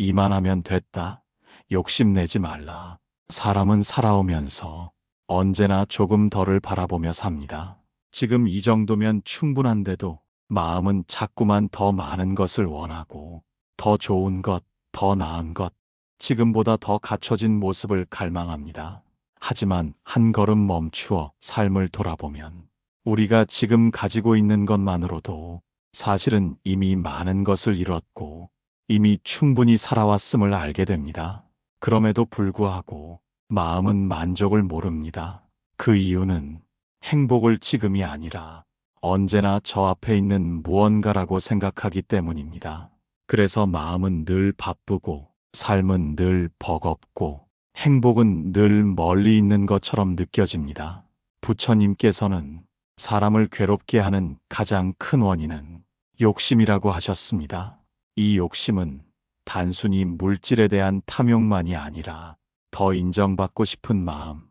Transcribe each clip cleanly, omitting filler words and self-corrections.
이만하면 됐다. 욕심내지 말라. 사람은 살아오면서 언제나 조금 덜을 바라보며 삽니다. 지금 이 정도면 충분한데도 마음은 자꾸만 더 많은 것을 원하고 더 좋은 것, 더 나은 것, 지금보다 더 갖춰진 모습을 갈망합니다. 하지만 한 걸음 멈추어 삶을 돌아보면 우리가 지금 가지고 있는 것만으로도 사실은 이미 많은 것을 이뤘고 이미 충분히 살아왔음을 알게 됩니다. 그럼에도 불구하고 마음은 만족을 모릅니다. 그 이유는 행복을 지금이 아니라 언제나 저 앞에 있는 무언가라고 생각하기 때문입니다. 그래서 마음은 늘 바쁘고 삶은 늘 버겁고 행복은 늘 멀리 있는 것처럼 느껴집니다. 부처님께서는 사람을 괴롭게 하는 가장 큰 원인은 욕심이라고 하셨습니다. 이 욕심은 단순히 물질에 대한 탐욕만이 아니라 더 인정받고 싶은 마음,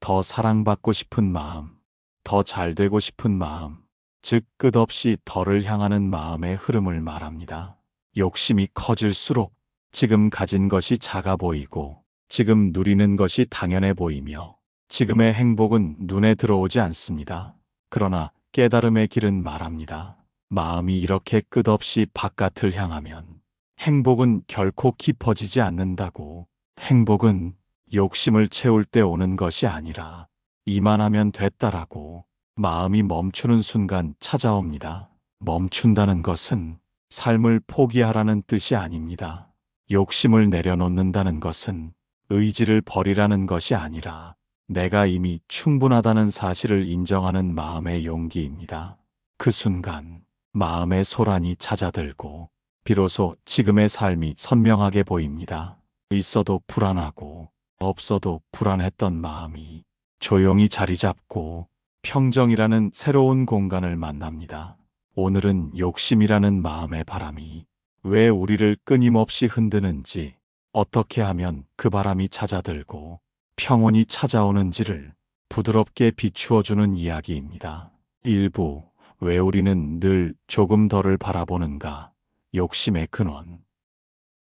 더 사랑받고 싶은 마음, 더 잘되고 싶은 마음, 즉 끝없이 덜을 향하는 마음의 흐름을 말합니다. 욕심이 커질수록 지금 가진 것이 작아 보이고 지금 누리는 것이 당연해 보이며 지금의 행복은 눈에 들어오지 않습니다. 그러나 깨달음의 길은 말합니다. 마음이 이렇게 끝없이 바깥을 향하면 행복은 결코 깊어지지 않는다고. 행복은 욕심을 채울 때 오는 것이 아니라 이만하면 됐다라고 마음이 멈추는 순간 찾아옵니다. 멈춘다는 것은 삶을 포기하라는 뜻이 아닙니다. 욕심을 내려놓는다는 것은 의지를 버리라는 것이 아니라 내가 이미 충분하다는 사실을 인정하는 마음의 용기입니다. 그 순간 마음의 소란이 잦아들고 비로소 지금의 삶이 선명하게 보입니다. 있어도 불안하고 없어도 불안했던 마음이 조용히 자리 잡고 평정이라는 새로운 공간을 만납니다. 오늘은 욕심이라는 마음의 바람이 왜 우리를 끊임없이 흔드는지, 어떻게 하면 그 바람이 잦아들고 평온이 찾아오는지를 부드럽게 비추어주는 이야기입니다. 일부, 왜 우리는 늘 조금 덜을 바라보는가? 욕심의 근원.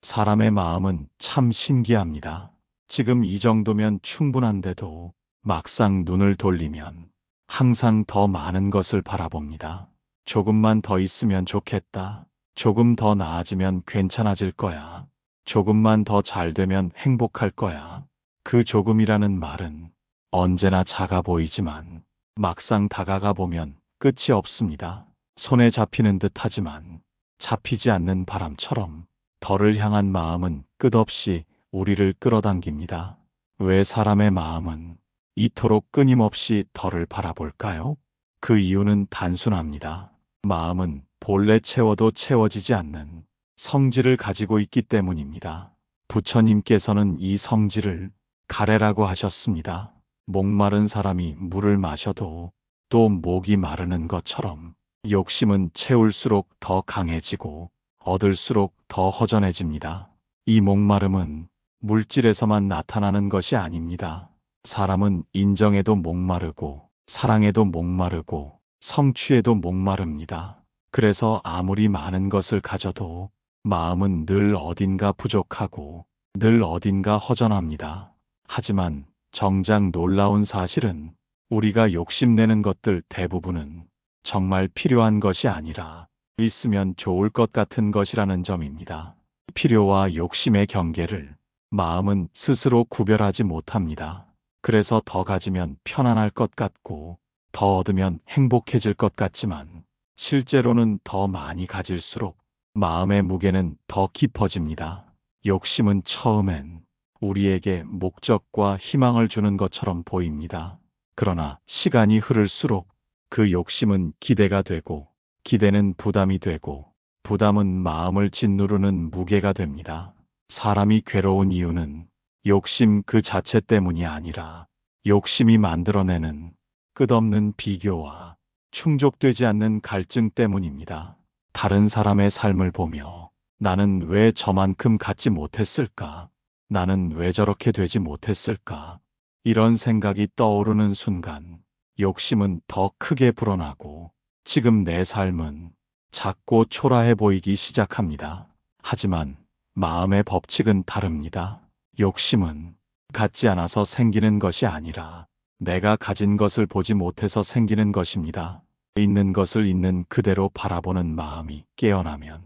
사람의 마음은 참 신기합니다. 지금 이 정도면 충분한데도 막상 눈을 돌리면 항상 더 많은 것을 바라봅니다. 조금만 더 있으면 좋겠다. 조금 더 나아지면 괜찮아질 거야. 조금만 더 잘 되면 행복할 거야. 그 조금이라는 말은 언제나 작아 보이지만 막상 다가가 보면 끝이 없습니다. 손에 잡히는 듯 하지만 잡히지 않는 바람처럼 덜을 향한 마음은 끝없이 우리를 끌어당깁니다. 왜 사람의 마음은 이토록 끊임없이 덜을 바라볼까요? 그 이유는 단순합니다. 마음은 본래 채워도 채워지지 않는 성질을 가지고 있기 때문입니다. 부처님께서는 이 성질을 가래라고 하셨습니다. 목마른 사람이 물을 마셔도 또 목이 마르는 것처럼 욕심은 채울수록 더 강해지고 얻을수록 더 허전해집니다. 이 목마름은 물질에서만 나타나는 것이 아닙니다. 사람은 인정에도 목마르고 사랑에도 목마르고 성취에도 목마릅니다. 그래서 아무리 많은 것을 가져도 마음은 늘 어딘가 부족하고 늘 어딘가 허전합니다. 하지만 정작 놀라운 사실은 우리가 욕심내는 것들 대부분은 정말 필요한 것이 아니라 있으면 좋을 것 같은 것이라는 점입니다. 필요와 욕심의 경계를 마음은 스스로 구별하지 못합니다. 그래서 더 가지면 편안할 것 같고 더 얻으면 행복해질 것 같지만 실제로는 더 많이 가질수록 마음의 무게는 더 깊어집니다. 욕심은 처음엔 우리에게 목적과 희망을 주는 것처럼 보입니다. 그러나 시간이 흐를수록 그 욕심은 기대가 되고 기대는 부담이 되고 부담은 마음을 짓누르는 무게가 됩니다. 사람이 괴로운 이유는 욕심 그 자체 때문이 아니라 욕심이 만들어내는 끝없는 비교와 충족되지 않는 갈증 때문입니다. 다른 사람의 삶을 보며 나는 왜 저만큼 갖지 못했을까? 나는 왜 저렇게 되지 못했을까? 이런 생각이 떠오르는 순간 욕심은 더 크게 불어나고 지금 내 삶은 작고 초라해 보이기 시작합니다. 하지만 마음의 법칙은 다릅니다. 욕심은 갖지 않아서 생기는 것이 아니라 내가 가진 것을 보지 못해서 생기는 것입니다. 있는 것을 있는 그대로 바라보는 마음이 깨어나면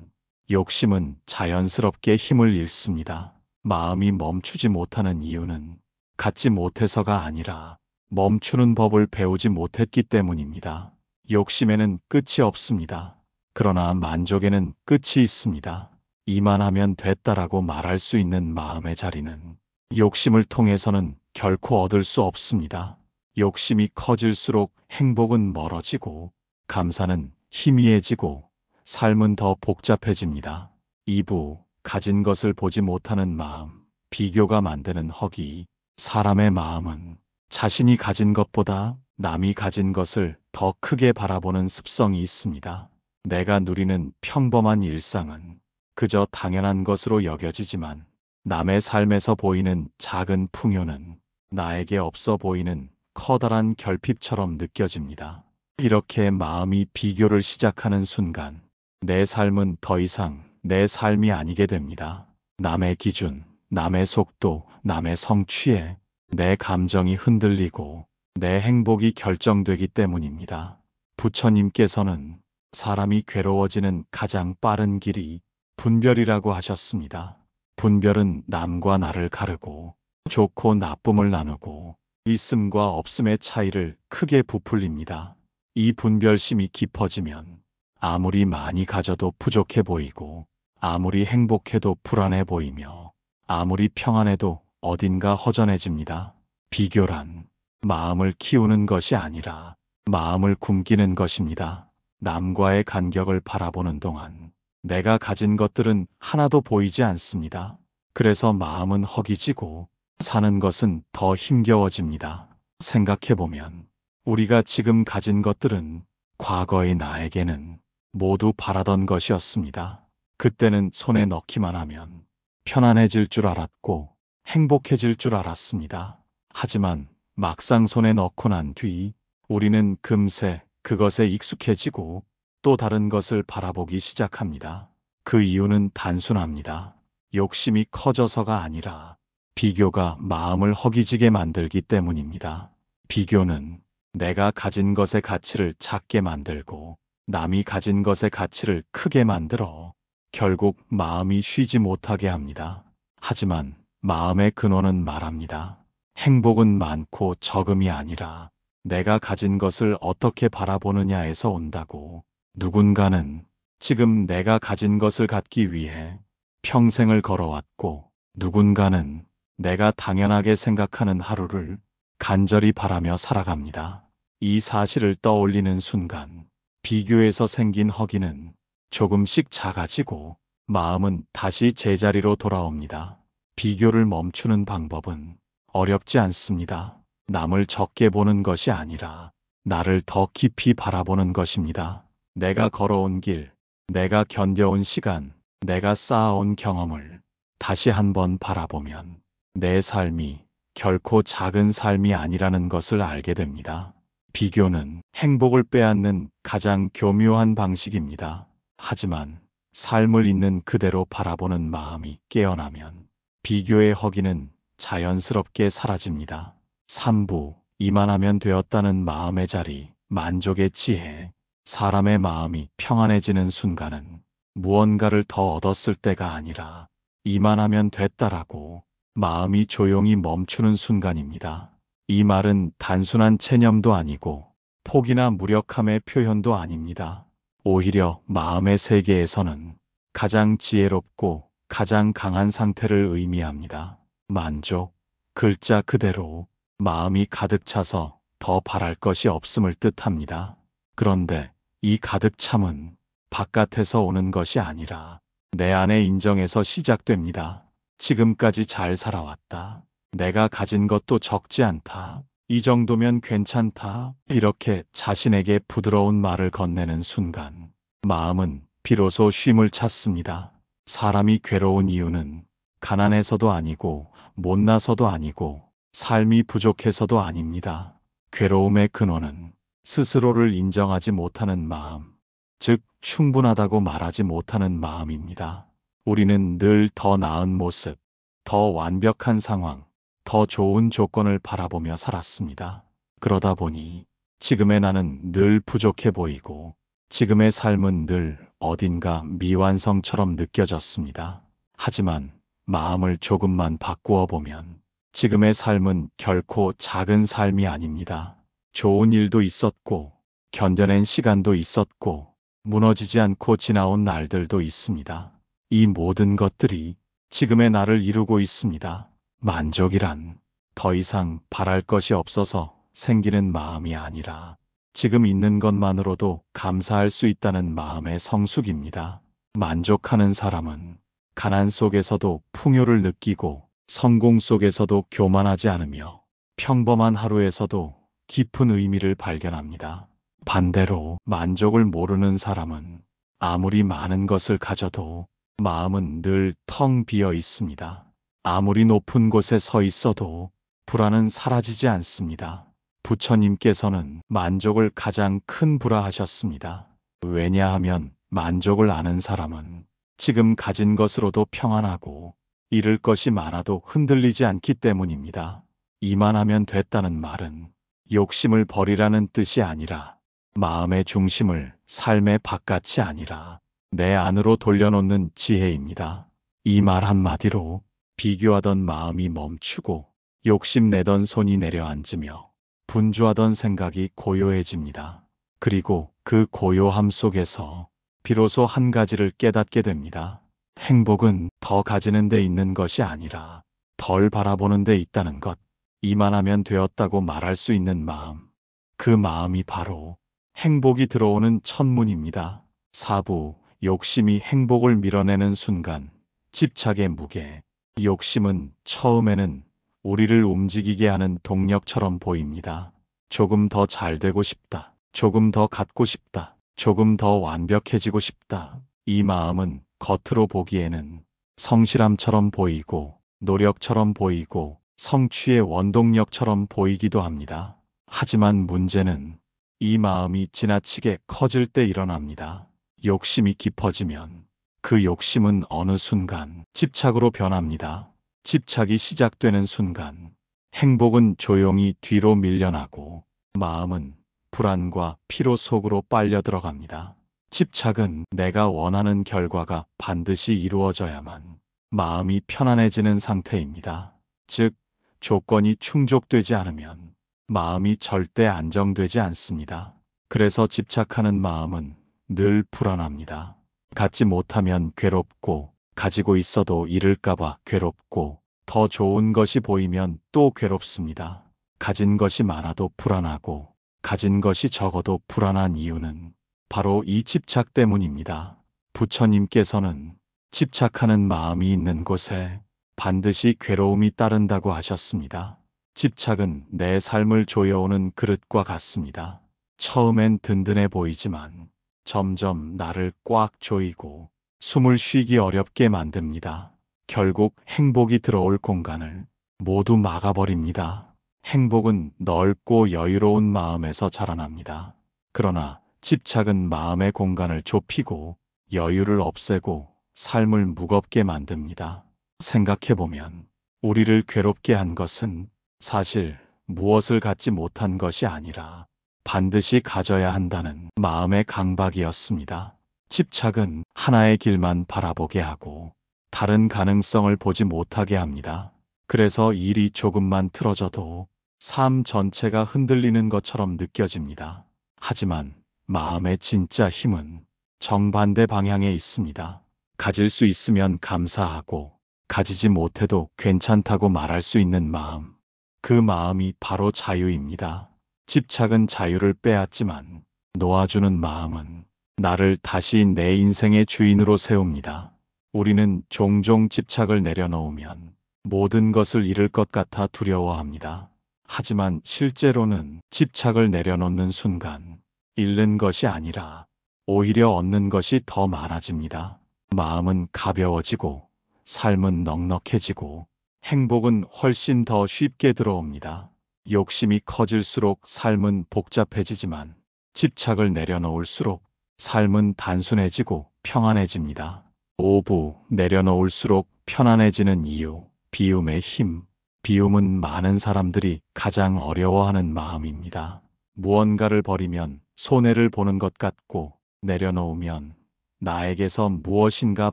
욕심은 자연스럽게 힘을 잃습니다. 마음이 멈추지 못하는 이유는 갖지 못해서가 아니라 멈추는 법을 배우지 못했기 때문입니다. 욕심에는 끝이 없습니다. 그러나 만족에는 끝이 있습니다. 이만하면 됐다라고 말할 수 있는 마음의 자리는 욕심을 통해서는 결코 얻을 수 없습니다. 욕심이 커질수록 행복은 멀어지고 감사는 희미해지고 삶은 더 복잡해집니다. 2부 가진 것을 보지 못하는 마음, 비교가 만드는 허기. 사람의 마음은 자신이 가진 것보다 남이 가진 것을 더 크게 바라보는 습성이 있습니다. 내가 누리는 평범한 일상은 그저 당연한 것으로 여겨지지만 남의 삶에서 보이는 작은 풍요는 나에게 없어 보이는 커다란 결핍처럼 느껴집니다. 이렇게 마음이 비교를 시작하는 순간 내 삶은 더 이상 내 삶이 아니게 됩니다. 남의 기준, 남의 속도, 남의 성취에 내 감정이 흔들리고 내 행복이 결정되기 때문입니다. 부처님께서는 사람이 괴로워지는 가장 빠른 길이 분별이라고 하셨습니다. 분별은 남과 나를 가르고 좋고 나쁨을 나누고 있음과 없음의 차이를 크게 부풀립니다. 이 분별심이 깊어지면 아무리 많이 가져도 부족해 보이고 아무리 행복해도 불안해 보이며 아무리 평안해도 어딘가 허전해집니다. 비교란 마음을 키우는 것이 아니라 마음을 굶기는 것입니다. 남과의 간격을 바라보는 동안 내가 가진 것들은 하나도 보이지 않습니다. 그래서 마음은 허기지고 사는 것은 더 힘겨워집니다. 생각해보면 우리가 지금 가진 것들은 과거의 나에게는 모두 바라던 것이었습니다. 그때는 손에 넣기만 하면 편안해질 줄 알았고 행복해질 줄 알았습니다. 하지만 막상 손에 넣고 난 뒤 우리는 금세 그것에 익숙해지고 또 다른 것을 바라보기 시작합니다. 그 이유는 단순합니다. 욕심이 커져서가 아니라 비교가 마음을 허기지게 만들기 때문입니다. 비교는 내가 가진 것의 가치를 작게 만들고 남이 가진 것의 가치를 크게 만들어 결국 마음이 쉬지 못하게 합니다. 하지만 마음의 근원은 말합니다. 행복은 많고 적음이 아니라 내가 가진 것을 어떻게 바라보느냐에서 온다고. 누군가는 지금 내가 가진 것을 갖기 위해 평생을 걸어왔고 누군가는 내가 당연하게 생각하는 하루를 간절히 바라며 살아갑니다. 이 사실을 떠올리는 순간 비교에서 생긴 허기는 조금씩 작아지고 마음은 다시 제자리로 돌아옵니다. 비교를 멈추는 방법은 어렵지 않습니다. 남을 적게 보는 것이 아니라 나를 더 깊이 바라보는 것입니다. 내가 걸어온 길, 내가 견뎌온 시간, 내가 쌓아온 경험을 다시 한번 바라보면 내 삶이 결코 작은 삶이 아니라는 것을 알게 됩니다. 비교는 행복을 빼앗는 가장 교묘한 방식입니다. 하지만 삶을 있는 그대로 바라보는 마음이 깨어나면 비교의 허기는 자연스럽게 사라집니다. 3부 이만하면 되었다는 마음의 자리, 만족의 지혜. 사람의 마음이 평안해지는 순간은 무언가를 더 얻었을 때가 아니라 이만하면 됐다라고 마음이 조용히 멈추는 순간입니다. 이 말은 단순한 체념도 아니고 포기나 무력함의 표현도 아닙니다. 오히려 마음의 세계에서는 가장 지혜롭고 가장 강한 상태를 의미합니다. 만족, 글자 그대로 마음이 가득 차서 더 바랄 것이 없음을 뜻합니다. 그런데 이 가득 참은 바깥에서 오는 것이 아니라 내 안의 인정에서 시작됩니다. 지금까지 잘 살아왔다. 내가 가진 것도 적지 않다. 이 정도면 괜찮다. 이렇게 자신에게 부드러운 말을 건네는 순간 마음은 비로소 쉼을 찾습니다. 사람이 괴로운 이유는 가난해서도 아니고 못나서도 아니고 삶이 부족해서도 아닙니다. 괴로움의 근원은 스스로를 인정하지 못하는 마음, 즉 충분하다고 말하지 못하는 마음입니다. 우리는 늘 더 나은 모습, 더 완벽한 상황, 더 좋은 조건을 바라보며 살았습니다. 그러다 보니 지금의 나는 늘 부족해 보이고 지금의 삶은 늘 어딘가 미완성처럼 느껴졌습니다. 하지만 마음을 조금만 바꾸어 보면 지금의 삶은 결코 작은 삶이 아닙니다. 좋은 일도 있었고 견뎌낸 시간도 있었고 무너지지 않고 지나온 날들도 있습니다. 이 모든 것들이 지금의 나를 이루고 있습니다. 만족이란 더 이상 바랄 것이 없어서 생기는 마음이 아니라 지금 있는 것만으로도 감사할 수 있다는 마음의 성숙입니다. 만족하는 사람은 가난 속에서도 풍요를 느끼고 성공 속에서도 교만하지 않으며 평범한 하루에서도 깊은 의미를 발견합니다. 반대로 만족을 모르는 사람은 아무리 많은 것을 가져도 마음은 늘 텅 비어 있습니다. 아무리 높은 곳에 서 있어도 불안은 사라지지 않습니다. 부처님께서는 만족을 가장 큰 불화하셨습니다. 왜냐하면 만족을 아는 사람은 지금 가진 것으로도 평안하고 잃을 것이 많아도 흔들리지 않기 때문입니다. 이만하면 됐다는 말은 욕심을 버리라는 뜻이 아니라 마음의 중심을 삶의 바깥이 아니라 내 안으로 돌려놓는 지혜입니다. 이 말 한마디로 비교하던 마음이 멈추고 욕심내던 손이 내려앉으며 분주하던 생각이 고요해집니다. 그리고 그 고요함 속에서 비로소 한 가지를 깨닫게 됩니다. 행복은 더 가지는 데 있는 것이 아니라 덜 바라보는 데 있다는 것. 이만하면 되었다고 말할 수 있는 마음. 그 마음이 바로 행복이 들어오는 첫문입니다. 4부 욕심이 행복을 밀어내는 순간 집착의 무게. 욕심은 처음에는 우리를 움직이게 하는 동력처럼 보입니다. 조금 더 잘 되고 싶다. 조금 더 갖고 싶다. 조금 더 완벽해지고 싶다. 이 마음은 겉으로 보기에는 성실함처럼 보이고 노력처럼 보이고 성취의 원동력처럼 보이기도 합니다. 하지만 문제는 이 마음이 지나치게 커질 때 일어납니다. 욕심이 깊어지면 그 욕심은 어느 순간 집착으로 변합니다. 집착이 시작되는 순간 행복은 조용히 뒤로 밀려나고 마음은 불안과 피로 속으로 빨려 들어갑니다. 집착은 내가 원하는 결과가 반드시 이루어져야만 마음이 편안해지는 상태입니다. 즉, 조건이 충족되지 않으면 마음이 절대 안정되지 않습니다. 그래서 집착하는 마음은 늘 불안합니다. 갖지 못하면 괴롭고 가지고 있어도 잃을까봐 괴롭고 더 좋은 것이 보이면 또 괴롭습니다. 가진 것이 많아도 불안하고 가진 것이 적어도 불안한 이유는 바로 이 집착 때문입니다. 부처님께서는 집착하는 마음이 있는 곳에 반드시 괴로움이 따른다고 하셨습니다. 집착은 내 삶을 조여오는 그릇과 같습니다. 처음엔 든든해 보이지만 점점 나를 꽉 조이고 숨을 쉬기 어렵게 만듭니다. 결국 행복이 들어올 공간을 모두 막아버립니다. 행복은 넓고 여유로운 마음에서 자라납니다. 그러나 집착은 마음의 공간을 좁히고 여유를 없애고 삶을 무겁게 만듭니다. 생각해보면 우리를 괴롭게 한 것은 사실 무엇을 갖지 못한 것이 아니라 반드시 가져야 한다는 마음의 강박이었습니다. 집착은 하나의 길만 바라보게 하고 다른 가능성을 보지 못하게 합니다. 그래서 일이 조금만 틀어져도 삶 전체가 흔들리는 것처럼 느껴집니다. 하지만 마음의 진짜 힘은 정반대 방향에 있습니다. 가질 수 있으면 감사하고 가지지 못해도 괜찮다고 말할 수 있는 마음. 그 마음이 바로 자유입니다. 집착은 자유를 빼앗지만 놓아주는 마음은 나를 다시 내 인생의 주인으로 세웁니다. 우리는 종종 집착을 내려놓으면 모든 것을 잃을 것 같아 두려워합니다. 하지만 실제로는 집착을 내려놓는 순간 잃는 것이 아니라 오히려 얻는 것이 더 많아집니다. 마음은 가벼워지고 삶은 넉넉해지고 행복은 훨씬 더 쉽게 들어옵니다. 욕심이 커질수록 삶은 복잡해지지만 집착을 내려놓을수록 삶은 단순해지고 평안해집니다. 5부 내려놓을수록 편안해지는 이유. 비움의 힘. 비움은 많은 사람들이 가장 어려워하는 마음입니다. 무언가를 버리면 손해를 보는 것 같고 내려놓으면 나에게서 무엇인가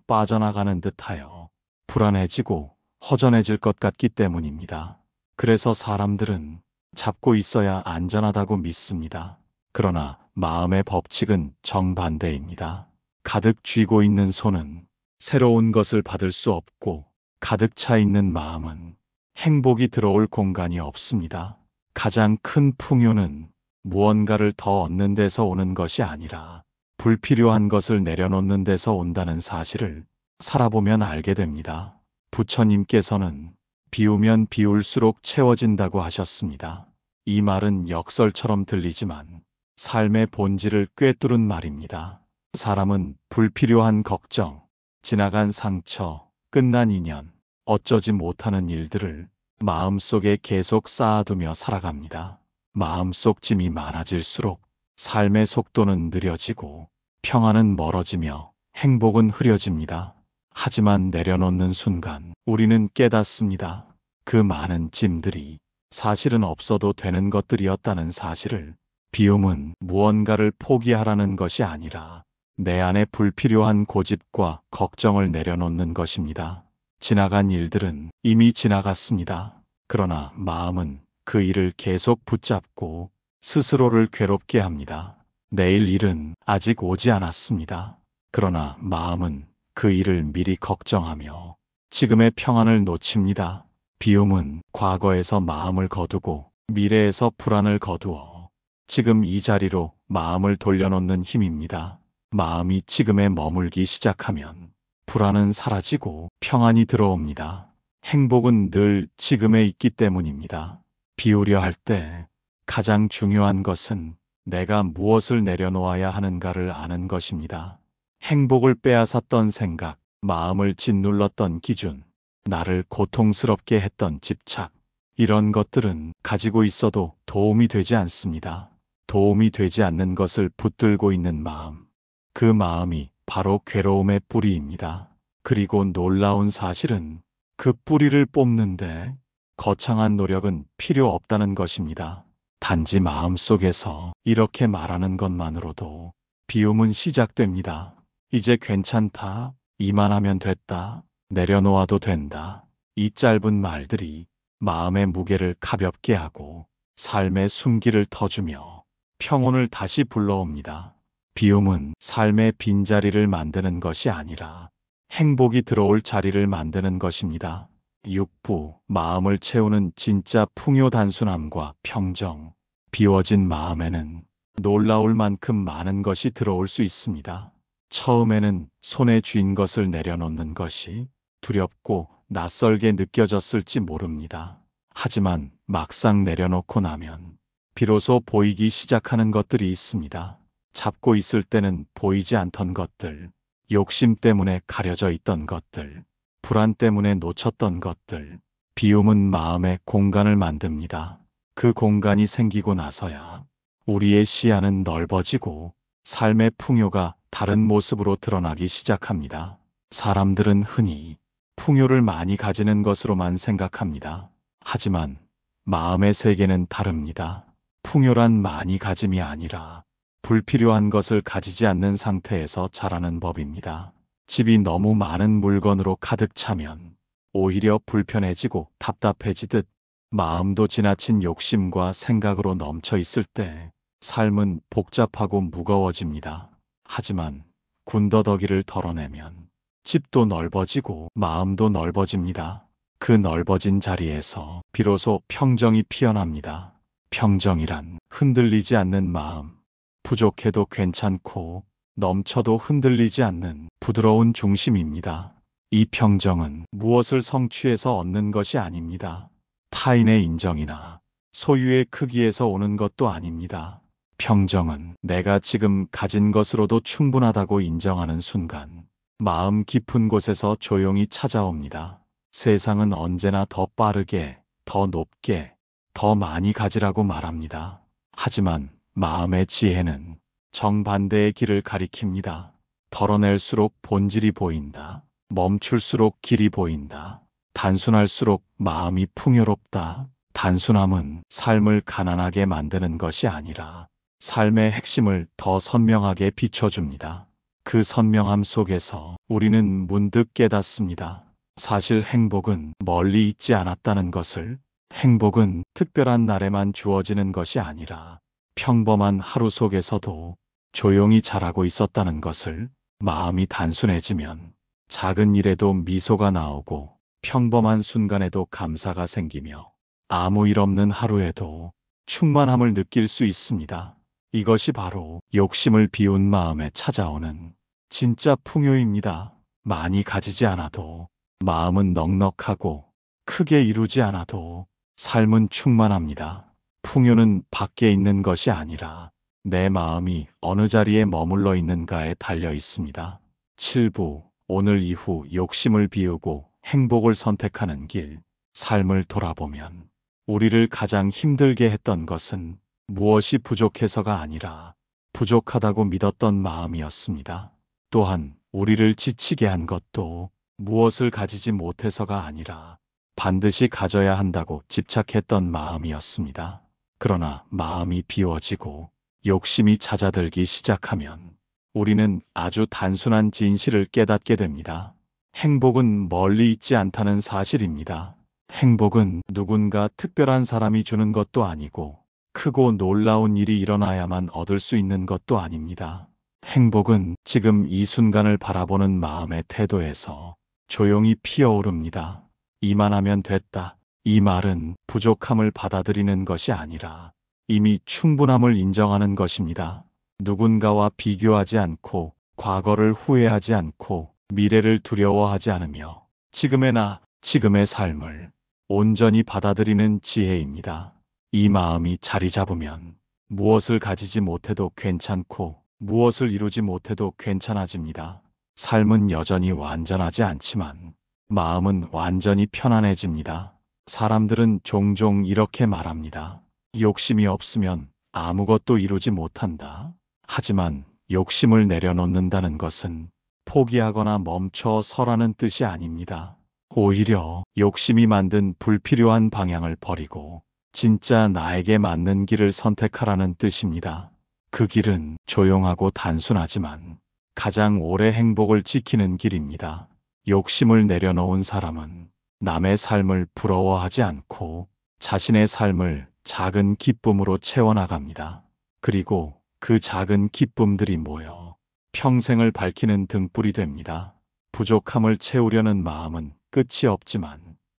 빠져나가는 듯하여 불안해지고 허전해질 것 같기 때문입니다. 그래서 사람들은 잡고 있어야 안전하다고 믿습니다. 그러나 마음의 법칙은 정반대입니다. 가득 쥐고 있는 손은 새로운 것을 받을 수 없고 가득 차 있는 마음은 행복이 들어올 공간이 없습니다. 가장 큰 풍요는 무언가를 더 얻는 데서 오는 것이 아니라 불필요한 것을 내려놓는 데서 온다는 사실을 살아보면 알게 됩니다. 부처님께서는 비우면 비울수록 채워진다고 하셨습니다. 이 말은 역설처럼 들리지만 삶의 본질을 꿰뚫은 말입니다. 사람은 불필요한 걱정, 지나간 상처, 끝난 인연, 어쩌지 못하는 일들을 마음속에 계속 쌓아두며 살아갑니다. 마음속 짐이 많아질수록 삶의 속도는 느려지고 평안은 멀어지며 행복은 흐려집니다. 하지만 내려놓는 순간 우리는 깨닫습니다. 그 많은 짐들이 사실은 없어도 되는 것들이었다는 사실을. 비움은 무언가를 포기하라는 것이 아니라 내 안에 불필요한 고집과 걱정을 내려놓는 것입니다. 지나간 일들은 이미 지나갔습니다. 그러나 마음은 그 일을 계속 붙잡고 스스로를 괴롭게 합니다. 내일 일은 아직 오지 않았습니다. 그러나 마음은 그 일을 미리 걱정하며 지금의 평안을 놓칩니다. 비움은 과거에서 마음을 거두고 미래에서 불안을 거두어 지금 이 자리로 마음을 돌려놓는 힘입니다. 마음이 지금에 머물기 시작하면 불안은 사라지고 평안이 들어옵니다. 행복은 늘 지금에 있기 때문입니다. 비우려 할 때 가장 중요한 것은 내가 무엇을 내려놓아야 하는가를 아는 것입니다. 행복을 빼앗았던 생각, 마음을 짓눌렀던 기준, 나를 고통스럽게 했던 집착, 이런 것들은 가지고 있어도 도움이 되지 않습니다. 도움이 되지 않는 것을 붙들고 있는 마음, 그 마음이 바로 괴로움의 뿌리입니다. 그리고 놀라운 사실은 그 뿌리를 뽑는데 거창한 노력은 필요 없다는 것입니다. 단지 마음속에서 이렇게 말하는 것만으로도 비움은 시작됩니다. 이제 괜찮다, 이만하면 됐다, 내려놓아도 된다. 이 짧은 말들이 마음의 무게를 가볍게 하고 삶의 숨기를 터주며 평온을 다시 불러옵니다. 비움은 삶의 빈자리를 만드는 것이 아니라 행복이 들어올 자리를 만드는 것입니다. 6부 마음을 채우는 진짜 풍요. 단순함과 평정. 비워진 마음에는 놀라울 만큼 많은 것이 들어올 수 있습니다. 처음에는 손에 쥔 것을 내려놓는 것이 두렵고 낯설게 느껴졌을지 모릅니다. 하지만 막상 내려놓고 나면 비로소 보이기 시작하는 것들이 있습니다. 잡고 있을 때는 보이지 않던 것들, 욕심 때문에 가려져 있던 것들, 불안 때문에 놓쳤던 것들. 비움은 마음의 공간을 만듭니다. 그 공간이 생기고 나서야 우리의 시야는 넓어지고 삶의 풍요가 다른 모습으로 드러나기 시작합니다. 사람들은 흔히 풍요를 많이 가지는 것으로만 생각합니다. 하지만 마음의 세계는 다릅니다. 풍요란 많이 가짐이 아니라 불필요한 것을 가지지 않는 상태에서 자라는 법입니다. 집이 너무 많은 물건으로 가득 차면 오히려 불편해지고 답답해지듯 마음도 지나친 욕심과 생각으로 넘쳐 있을 때 삶은 복잡하고 무거워집니다. 하지만 군더더기를 덜어내면 집도 넓어지고 마음도 넓어집니다. 그 넓어진 자리에서 비로소 평정이 피어납니다. 평정이란 흔들리지 않는 마음, 부족해도 괜찮고 넘쳐도 흔들리지 않는 부드러운 중심입니다. 이 평정은 무엇을 성취해서 얻는 것이 아닙니다. 타인의 인정이나 소유의 크기에서 오는 것도 아닙니다. 평정은 내가 지금 가진 것으로도 충분하다고 인정하는 순간 마음 깊은 곳에서 조용히 찾아옵니다. 세상은 언제나 더 빠르게, 더 높게, 더 많이 가지라고 말합니다. 하지만 마음의 지혜는 정반대의 길을 가리킵니다. 덜어낼수록 본질이 보인다. 멈출수록 길이 보인다. 단순할수록 마음이 풍요롭다. 단순함은 삶을 가난하게 만드는 것이 아니라 삶의 핵심을 더 선명하게 비춰줍니다. 그 선명함 속에서 우리는 문득 깨닫습니다. 사실 행복은 멀리 있지 않았다는 것을. 행복은 특별한 날에만 주어지는 것이 아니라 평범한 하루 속에서도 조용히 자라고 있었다는 것을. 마음이 단순해지면 작은 일에도 미소가 나오고 평범한 순간에도 감사가 생기며 아무 일 없는 하루에도 충만함을 느낄 수 있습니다. 이것이 바로 욕심을 비운 마음에 찾아오는 진짜 풍요입니다. 많이 가지지 않아도, 마음은 넉넉하고, 크게 이루지 않아도 삶은 충만합니다. 풍요는 밖에 있는 것이 아니라 내 마음이 어느 자리에 머물러 있는가에 달려 있습니다. 7부, 오늘 이후 욕심을 비우고 행복을 선택하는 길. 삶을 돌아보면 우리를 가장 힘들게 했던 것은 무엇이 부족해서가 아니라 부족하다고 믿었던 마음이었습니다. 또한 우리를 지치게 한 것도 무엇을 가지지 못해서가 아니라 반드시 가져야 한다고 집착했던 마음이었습니다. 그러나 마음이 비워지고 욕심이 잦아들기 시작하면 우리는 아주 단순한 진실을 깨닫게 됩니다. 행복은 멀리 있지 않다는 사실입니다. 행복은 누군가 특별한 사람이 주는 것도 아니고 크고 놀라운 일이 일어나야만 얻을 수 있는 것도 아닙니다. 행복은 지금 이 순간을 바라보는 마음의 태도에서 조용히 피어오릅니다. 이만하면 됐다. 이 말은 부족함을 받아들이는 것이 아니라 이미 충분함을 인정하는 것입니다. 누군가와 비교하지 않고, 과거를 후회하지 않고, 미래를 두려워하지 않으며 지금의 나, 지금의 삶을 온전히 받아들이는 지혜입니다. 이 마음이 자리 잡으면 무엇을 가지지 못해도 괜찮고 무엇을 이루지 못해도 괜찮아집니다. 삶은 여전히 완전하지 않지만 마음은 완전히 편안해집니다. 사람들은 종종 이렇게 말합니다. 욕심이 없으면 아무것도 이루지 못한다. 하지만 욕심을 내려놓는다는 것은 포기하거나 멈춰 서라는 뜻이 아닙니다. 오히려 욕심이 만든 불필요한 방향을 버리고 진짜 나에게 맞는 길을 선택하라는 뜻입니다. 그 길은 조용하고 단순하지만 가장 오래 행복을 지키는 길입니다. 욕심을 내려놓은 사람은 남의 삶을 부러워하지 않고 자신의 삶을 작은 기쁨으로 채워나갑니다. 그리고 그 작은 기쁨들이 모여 평생을 밝히는 등불이 됩니다. 부족함을 채우려는 마음은 끝이 없지만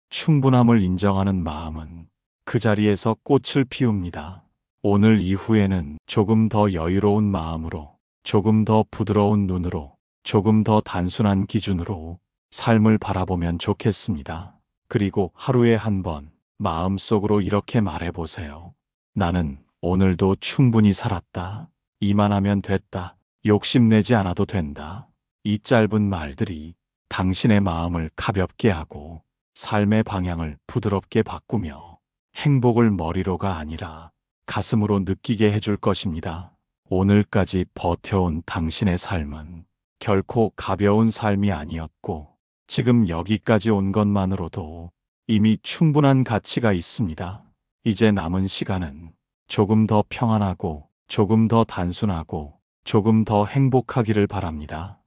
충분함을 인정하는 마음은 그 자리에서 꽃을 피웁니다. 오늘 이후에는 조금 더 여유로운 마음으로, 조금 더 부드러운 눈으로, 조금 더 단순한 기준으로 삶을 바라보면 좋겠습니다. 그리고 하루에 한 번 마음속으로 이렇게 말해보세요. 나는 오늘도 충분히 살았다. 이만하면 됐다. 욕심내지 않아도 된다. 이 짧은 말들이 당신의 마음을 가볍게 하고 삶의 방향을 부드럽게 바꾸며 행복을 머리로가 아니라 가슴으로 느끼게 해줄 것입니다. 오늘까지 버텨온 당신의 삶은 결코 가벼운 삶이 아니었고 지금 여기까지 온 것만으로도 이미 충분한 가치가 있습니다. 이제 남은 시간은 조금 더 평안하고 조금 더 단순하고 조금 더 행복하기를 바랍니다.